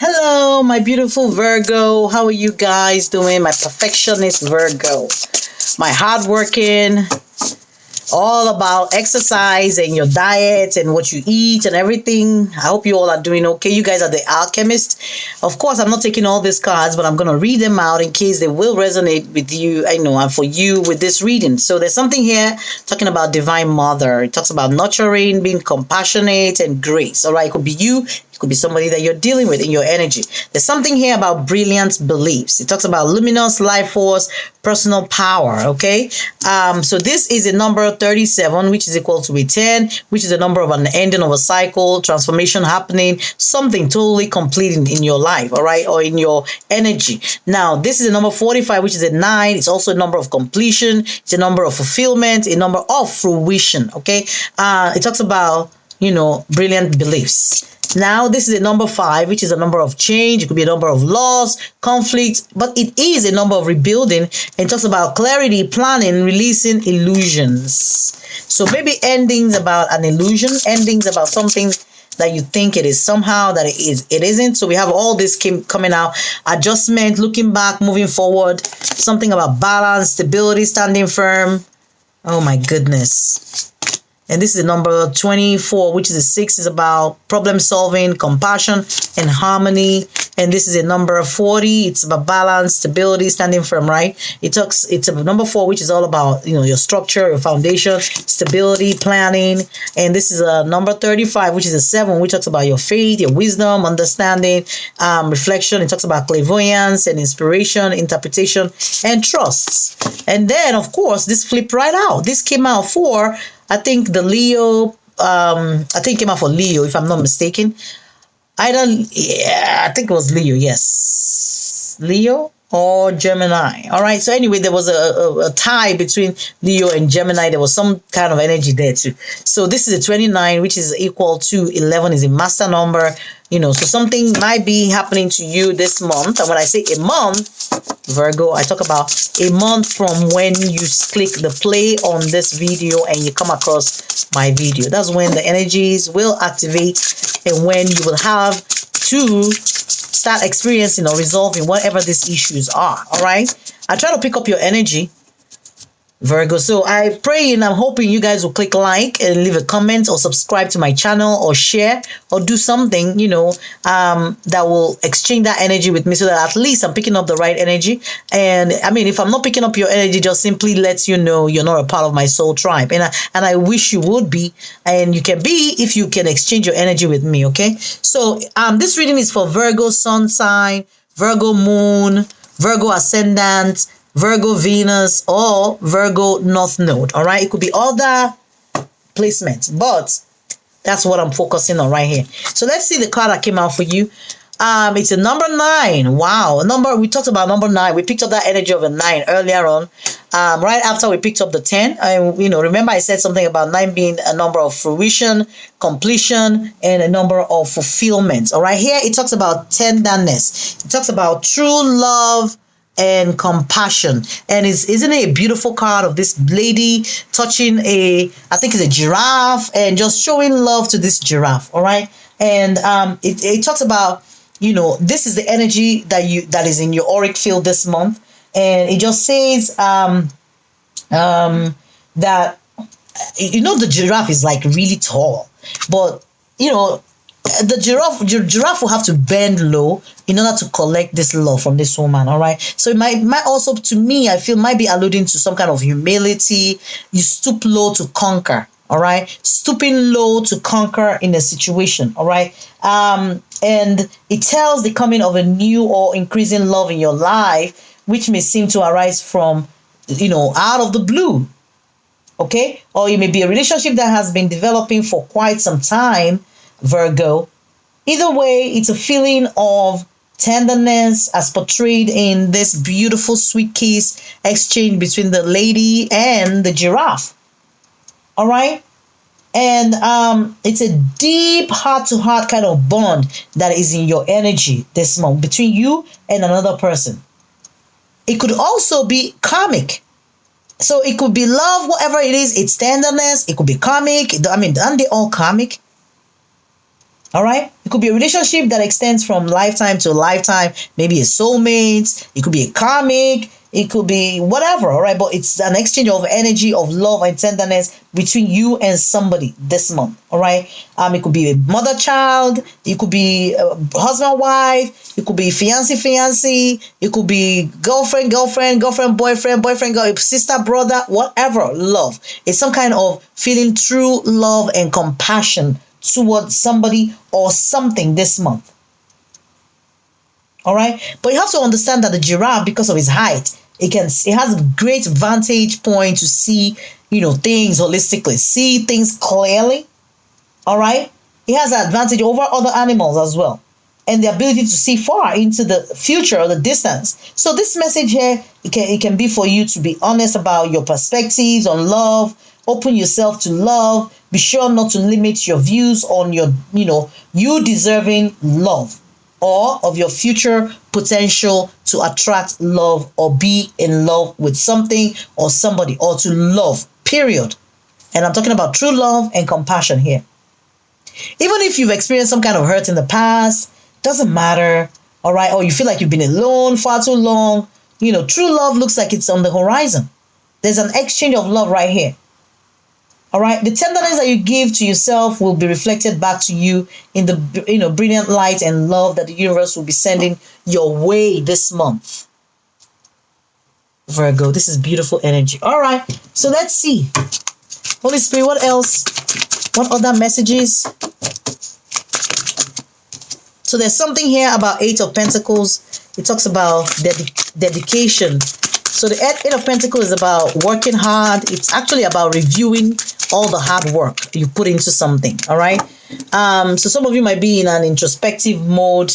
Hello, my beautiful Virgo. How are you guys doing? My perfectionist Virgo. My hardworking, all about exercise and your diet and what you eat and everything. I hope you all are doing okay. You guys are the alchemist. Of course, I'm not taking all these cards, but I'm going to read them out in case they will resonate with you. I know, and for you with this reading. So there's something here talking about Divine Mother. It talks about nurturing, being compassionate, and grace. All right, it could be you. It could be somebody that you're dealing with in your energy. There's something here about brilliant beliefs. It talks about luminous life force, personal power. Okay. So this is a number 37, which is equal to a 10, which is a number of an ending of a cycle, transformation happening, something totally completing in your life. All right. Or in your energy. Now, this is a number 45, which is a 9. It's also a number of completion. It's a number of fulfillment, a number of fruition. Okay. It talks about, brilliant beliefs. Now, this is a number 5, which is a number of change. It could be a number of loss, conflict, but it is a number of rebuilding. And it talks about clarity, planning, releasing illusions. So maybe endings about an illusion, endings about something that you think it is somehow that it isn't. So we have all this coming out. Adjustment, looking back, moving forward. Something about balance, stability, standing firm. Oh my goodness. And this is the number 24, which is a 6, is about problem solving, compassion, and harmony. And this is a number 40. It's about balance, stability, standing firm, right? It's a number 4, which is all about, your structure, your foundation, stability, planning. And this is a number 35, which is a 7, which talks about your faith, your wisdom, understanding, reflection. It talks about clairvoyance and inspiration, interpretation, and trust. And then, of course, this flipped right out. This came out for, I think the Leo, it came out for Leo, if I'm not mistaken. I think it was Leo, yes. Leo or Gemini. All right. So anyway, there was a tie between Leo and Gemini. There was some kind of energy there too. So this is a 29, which is equal to 11, is a master number. So something might be happening to you this month. And when I say a month, Virgo, I talk about a month from when you click the play on this video and you come across my video. That's when the energies will activate and when you will have to start experiencing or resolving whatever these issues are. All right. I try to pick up your energy, Virgo. So I pray and I'm hoping you guys will click like and leave a comment or subscribe to my channel or share or do something, that will exchange that energy with me so that at least I'm picking up the right energy. And I mean, if I'm not picking up your energy, just simply lets you know you're not a part of my soul tribe. And I wish you would be, and you can be if you can exchange your energy with me. Okay. So this reading is for Virgo sun sign, Virgo moon, Virgo ascendant, Virgo Venus, or Virgo North Node. All right. It could be other placements, but that's what I'm focusing on right here. So let's see the card that came out for you. It's a number 9. Wow. We talked about number 9. We picked up that energy of a 9 earlier on. Right after we picked up the 10. And, remember I said something about 9 being a number of fruition, completion, and a number of fulfillment. All right. Here it talks about tenderness. It talks about true love and compassion. And isn't it a beautiful card of this lady touching I think it's a giraffe, and just showing love to this giraffe. All right. And it talks about, this is the energy that is in your auric field this month. And it just says that the giraffe is like really tall, but the giraffe will have to bend low in order to collect this love from this woman. All right. So it might also, to me, I feel might be alluding to some kind of humility. You stoop low to conquer. All right. Stooping low to conquer in a situation. All right. And it tells the coming of a new or increasing love in your life, which may seem to arise from, out of the blue. Okay. Or it may be a relationship that has been developing for quite some time, Virgo. Either way, it's a feeling of tenderness as portrayed in this beautiful sweet kiss exchange between the lady and the giraffe. All right. And it's a deep heart-to-heart kind of bond that is in your energy this month between you and another person. It could also be karmic. So it could be love, whatever it is. It's tenderness. It could be karmic. I mean, aren't they all karmic? All right. It could be a relationship that extends from lifetime to lifetime. Maybe a soulmate. It could be a karmic. It could be whatever. All right. But it's an exchange of energy, of love and tenderness between you and somebody this month. All right. It could be a mother child. It could be a husband wife. It could be fiance. It could be girlfriend boyfriend girl, sister brother, whatever. Love. It's some kind of feeling true love and compassion towards somebody or something this month. All right. But you have to understand that the giraffe, because of its height, it has a great vantage point to see, things holistically, see things clearly. All right. It has an advantage over other animals as well, and the ability to see far into the future or the distance. So this message here, it can be for you to be honest about your perspectives on love. Open yourself to love. Be sure not to limit your views on you deserving love or of your future potential to attract love or be in love with something or somebody or to love, period. And I'm talking about true love and compassion here. Even if you've experienced some kind of hurt in the past, doesn't matter, all right? Or you feel like you've been alone far too long, true love looks like it's on the horizon. There's an exchange of love right here. All right, the tenderness that you give to yourself will be reflected back to you in the brilliant light and love that the universe will be sending your way this month. Virgo, this is beautiful energy. All right, so let's see. Holy Spirit, what else? What other messages? So there's something here about Eight of Pentacles. It talks about dedication. So the Eight of Pentacles is about working hard. It's actually about reviewing all the hard work you put into something. All right. So some of you might be in an introspective mode,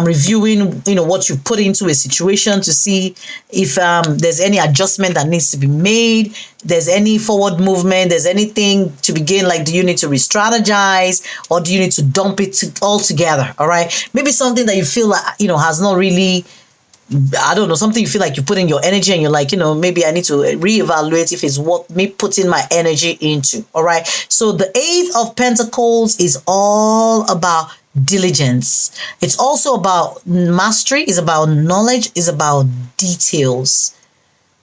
reviewing, what you put into a situation to see if there's any adjustment that needs to be made. There's any forward movement. There's anything to begin. Like, do you need to re-strategize or do you need to dump it all together? All right. Maybe something that you feel like, has not really, I don't know, something you feel like you put in your energy and you're like, maybe I need to reevaluate if it's worth me putting my energy into. All right. So the Eight of Pentacles is all about diligence. It's also about mastery. It's about knowledge. It's about details.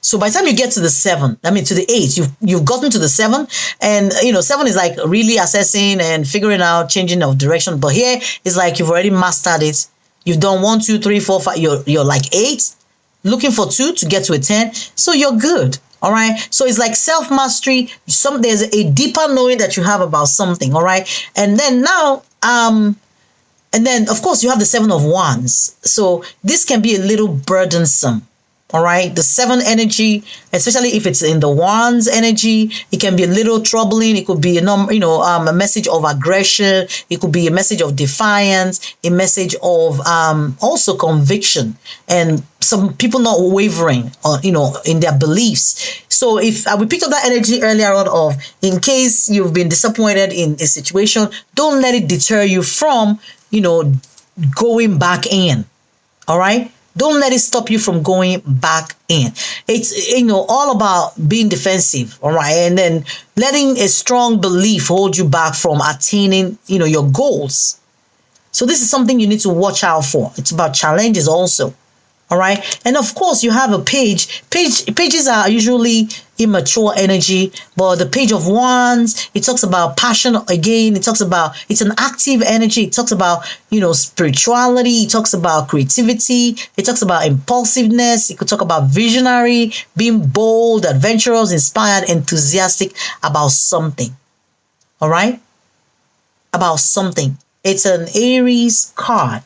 So by the time you get to the 7, to the 8, you've gotten to the 7, and 7 is like really assessing and figuring out, changing of direction. But here it's like you've already mastered it. You've done 1, 2, 3, 4, 5. You're like 8, looking for 2 to get to a 10. So you're good. All right. So it's like self-mastery. There's a deeper knowing that you have about something. All right. And then now, and then of course you have the 7 of Wands. So this can be a little burdensome. All right. The 7 energy, especially if it's in the Wands energy, it can be a little troubling. It could be a message of aggression. It could be a message of defiance, a message of also conviction, and some people not wavering in their beliefs. So if we picked up that energy earlier on of, in case you've been disappointed in a situation, don't let it deter you from going back in. All right. Don't let it stop you from going back in. It's, all about being defensive, all right? And then letting a strong belief hold you back from attaining, your goals. So this is something you need to watch out for. It's about challenges also, all right? And of course, you have a page. Pages are usually immature energy, but the Page of Wands, it talks about passion again. It talks about, it's an active energy. It talks about, spirituality. It talks about creativity. It talks about impulsiveness. It could talk about visionary, being bold, adventurous, inspired, enthusiastic about something. All right? About something. It's an Aries card.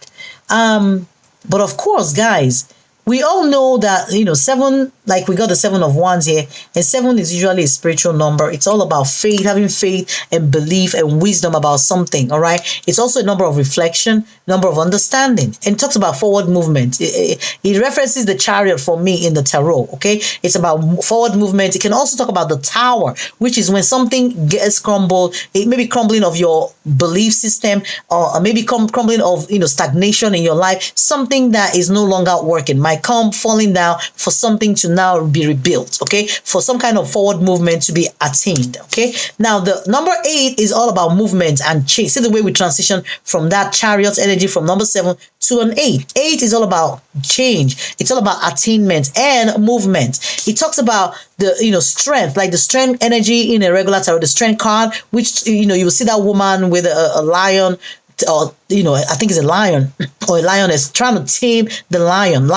But of course, guys, we all know that, 7, like we got the 7 of Wands here, and 7 is usually a spiritual number. It's all about faith, having faith and belief and wisdom about something, all right? It's also a number of reflection, number of understanding, and it talks about forward movement. It references the Chariot for me in the tarot, okay? It's about forward movement. It can also talk about the Tower, which is when something gets crumbled. It may be crumbling of your belief system, or maybe crumbling of, stagnation in your life, something that is no longer working. My might come falling down for something to now be rebuilt, okay? For some kind of forward movement to be attained, okay? Now, the number 8 is all about movement and change. See the way we transition from that chariot energy from number 7 to an 8. 8 is all about change. It's all about attainment and movement. It talks about the, strength, like the strength energy in a regular tarot, the strength card, which, you will see that woman with a lion, or I think it's a lion or a lioness trying to tame the lion.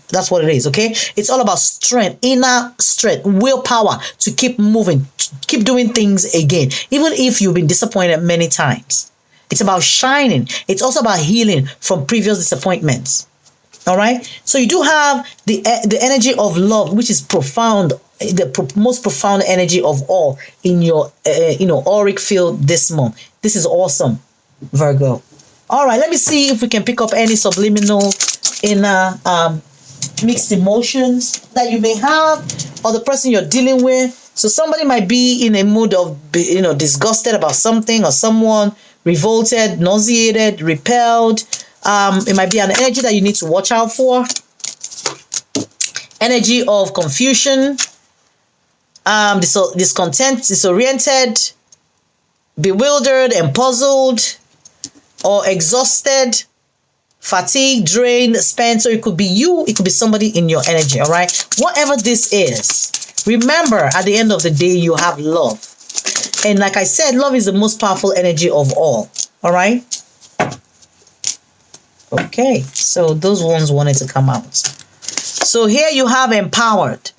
That's what it is. Okay, it's all about strength, inner strength, willpower to keep moving, to keep doing things again, even if you've been disappointed many times. It's about shining. It's also about healing from previous disappointments. All right, so you do have the energy of love, which is profound, the most profound energy of all in your auric field this month. This is awesome, Virgo. All right, let me see if we can pick up any subliminal inner mixed emotions that you may have, or the person you're dealing with. So somebody might be in a mood of disgusted about something, or someone revolted, nauseated, repelled. It might be an energy that you need to watch out for. Energy of confusion, discontent, disoriented, bewildered and puzzled, or exhausted, fatigued, drained, spent. So it could be you, it could be somebody in your energy. All right, whatever this is, remember at the end of the day you have love, and like I said, love is the most powerful energy of all. All right, okay, so those ones wanted to come out. So here you have empowered,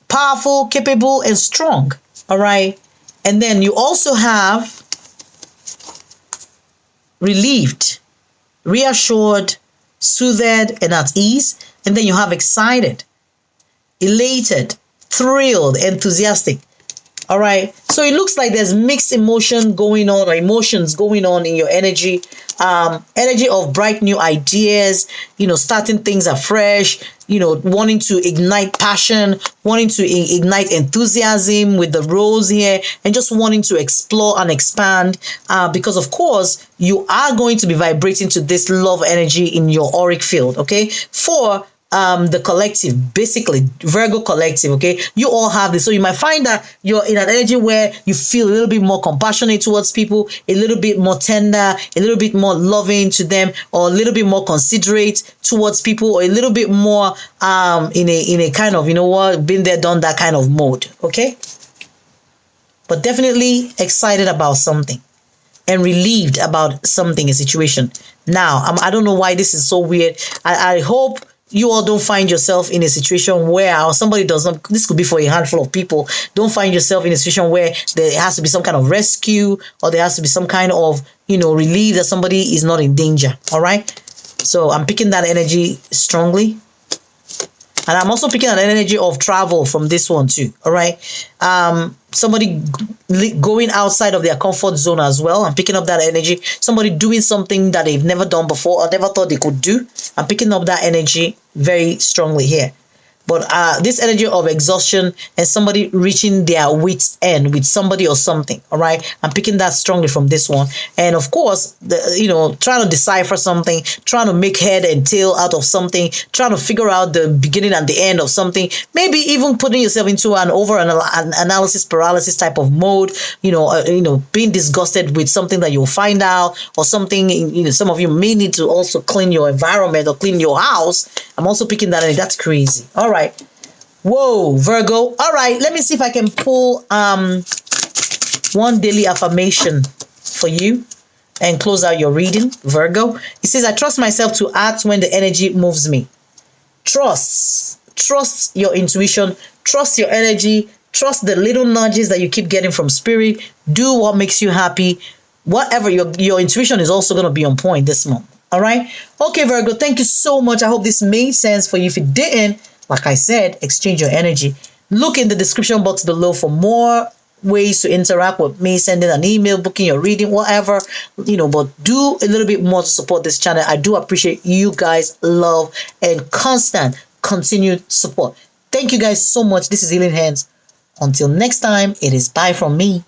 powerful, capable, and strong. All right, and then you also have relieved, reassured, soothed, and at ease. And then you have excited, elated, thrilled, enthusiastic. All right, so it looks like there's mixed emotion going on, or emotions going on in your energy. Energy of bright new ideas, starting things afresh, wanting to ignite passion, wanting to ignite enthusiasm with the rose here, and just wanting to explore and expand, because of course you are going to be vibrating to this love energy in your auric field, okay? For the collective, basically Virgo collective, okay? You all have this. So you might find that you're in an energy where you feel a little bit more compassionate towards people, a little bit more tender, a little bit more loving to them, or a little bit more considerate towards people, or a little bit more in a kind of, been there, done that kind of mode, okay? But definitely excited about something and relieved about something, a situation. Now, I don't know why this is so weird. I hope you all don't find yourself in a situation where somebody does not, this could be for a handful of people, don't find yourself in a situation where there has to be some kind of rescue, or there has to be some kind of, relief that somebody is not in danger. All right. So I'm picking that energy strongly. And I'm also picking an energy of travel from this one too. All right. Somebody going outside of their comfort zone as well. I'm picking up that energy. Somebody doing something that they've never done before or never thought they could do. I'm picking up that energy very strongly here. But this energy of exhaustion and somebody reaching their wit's end with somebody or something, all right? I'm picking that strongly from this one. And of course, trying to decipher something, trying to make head and tail out of something, trying to figure out the beginning and the end of something, maybe even putting yourself into an analysis paralysis type of mode, being disgusted with something that you'll find out, or something, some of you may need to also clean your environment or clean your house. I'm also picking that energy. That's crazy. All right. Whoa, Virgo. All right, let me see if I can pull one daily affirmation for you and close out your reading, Virgo. It says, I trust myself to act when the energy moves me. Trust your intuition, trust your energy, trust the little nudges that you keep getting from spirit. Do what makes you happy. Whatever, your intuition is also going to be on point this month. All right. Okay, Virgo, thank you so much. I hope this made sense for you. If it didn't, like I said, exchange your energy. Look in the description box below for more ways to interact with me, sending an email, booking your reading, whatever, but do a little bit more to support this channel. I do appreciate you guys' love and constant, continued support. Thank you guys so much. This is Healing Hands. Until next time, it is bye from me.